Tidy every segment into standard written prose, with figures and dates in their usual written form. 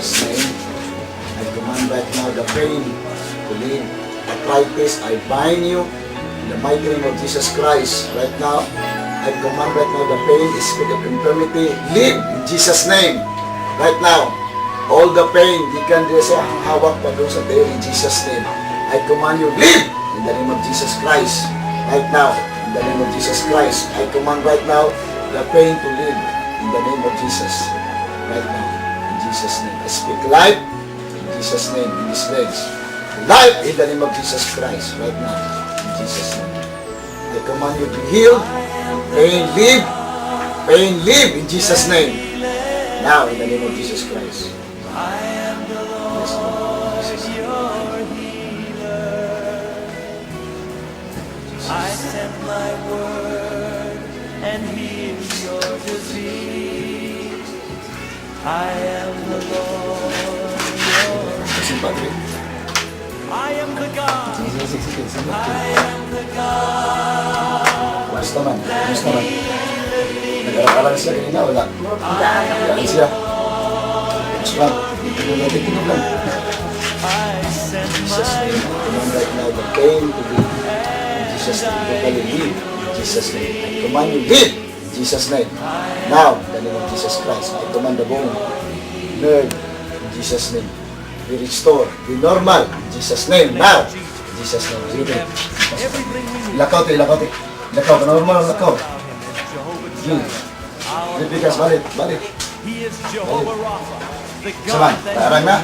Jesus' name. I command right now the pain to leave. Arthritis, I bind you in the mighty name of Jesus Christ. Right now, I command right now the pain, the spirit of infirmity, leave in Jesus' name. Right now, all the pain, di kan din sa hawak pa doon sa tayo in Jesus' name. I command you, leave in the name of Jesus Christ. Right now, in the name of Jesus Christ, I command right now the pain to leave in the name of Jesus. Right now, in Jesus' name. I speak life in Jesus' name, in these legs. Life in the name of Jesus Christ. Right now, in Jesus' name. I command you to be healed. Pain, leave. Pain, leave in Jesus' name. Now, in the name of Jesus Christ. Yes, Lord. Jesus. I send my word and heal your disease. I am the Lord, Kasi Padre. I am the God, Sige. I am the God. Kumusta man? Nag-aral siya kanina, wala. Wala siya. Kumusta man? Tinog lang. I send Jesus' my name. Command right now the pain to leave. In Jesus' name. Totally leave. In Jesus' name. I command you leave. In Jesus' name. Now, in the name of Jesus Christ, I command the bone, nerve, in Jesus' name. Be restored. Be normal. In Jesus' name. Now. In Jesus' name. Sige. everything we need. Ilakaw. Ilakaw. Normal. Ilakaw. Jehovah Yun. Jireh, Bibigas. Balik. He is Jehovah Rapha, the Saman. God that Parang na.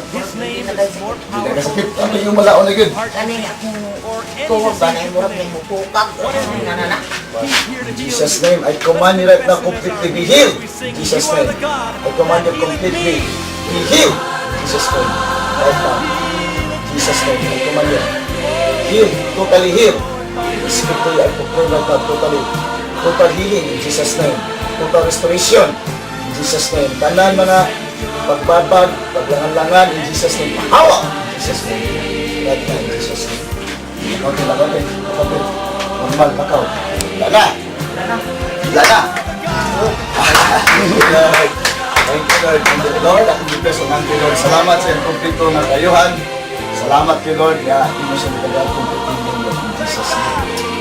His name is more Hindi ka powerful sakit. Ano yung malaon na yun? Kaning akong or any tuhod ba na disease yung you murag can ng name. mupukak. Nanana. He's here to In heal Jesus' you. name, I command you right now completely be healed. In Jesus' name. I command you completely be healed. In Jesus' name. Right now. In Jesus' name, I command you. Healed. Totally healed. Speak to you. I proclaim right now. Total healing in Jesus' name. Total restoration in Jesus' name. Tanan mga pagbabag, paglangan-langan in Jesus' name. Hawa in Jesus' name. Right now in Jesus' name. Lakaw. Normal, lakaw. Lala. Thank you, Lord. Thank you, Lord. Thank you, Lord. Ako dito sa Thank you, Lord. Salamat sa iyong kumpleto ng kayuhan. Salamat kay Lord. Ya, ino sa mga kumpleto ng Jesus' name.